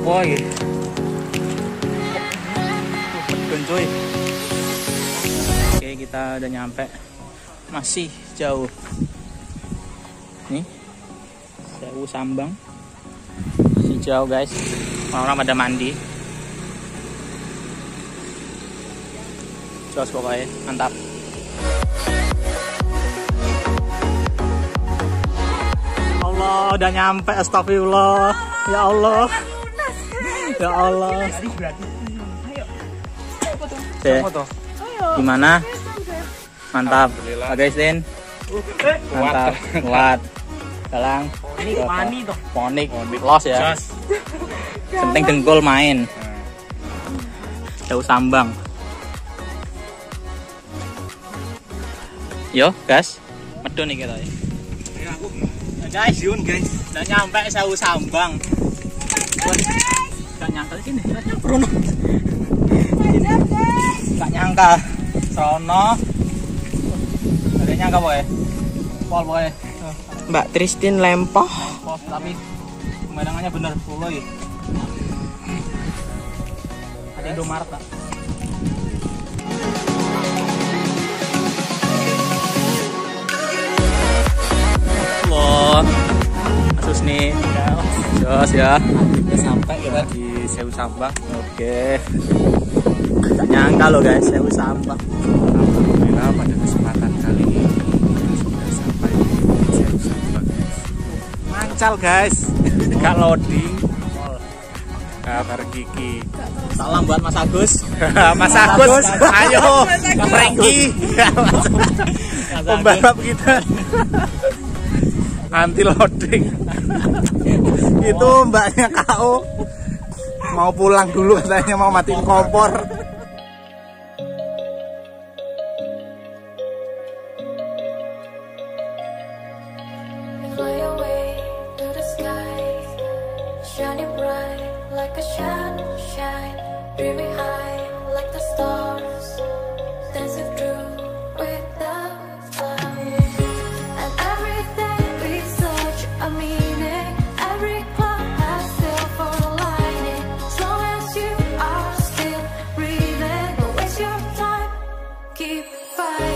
Woi. Pedun cuy. Oke, kita udah nyampe. Masih jauh. Nih. Sewu Sambang. Masih jauh, guys. Orang-orang pada mandi. Jos pokoknya, mantap. Allah, udah nyampe, astagfirullah. Ya Allah. Ya Allah. Oke. Gimana? Mantap. Pak guys, Den. Mantap. Kuat. Galang. Ini pani tuh. Ponik. Los ya. Penting dengkul main. Jauh Sambang. Yo, gas. Medun nih kita. Guys, udah nyampe Sewu Sambang. Gak nyangka sini, Bruno. Gak nyangka. Sono. Gak nyangka boy. Pol boy. Mbak Tristin Lempoh. Tapi pemandangannya bener full ya. Ada Indomaret tak? Wah, asus nih. Jos ya. Udah sampai kita di Sewu Sambang. Oke. Gak nyangka loh guys, Sewu Sambang. Alhamdulillah pada kesempatan kali ini sudah sampai di Sewu Sambang guys. Mancal guys. Gak loading. Kabar Kiki. Salam buat Mas Agus. Mas Agus, ayo Franky. Pembalap kita. Anti loading. Itu mbaknya KO mau pulang dulu katanya, mau matiin kompor. Fly away to the sky, shining bright like a sunshine, dreaming high like the stars, dancing through with the fire. And everything we search a meaning, every cloud has silver lining. As long as you are still breathing, don't waste your time, keep fighting.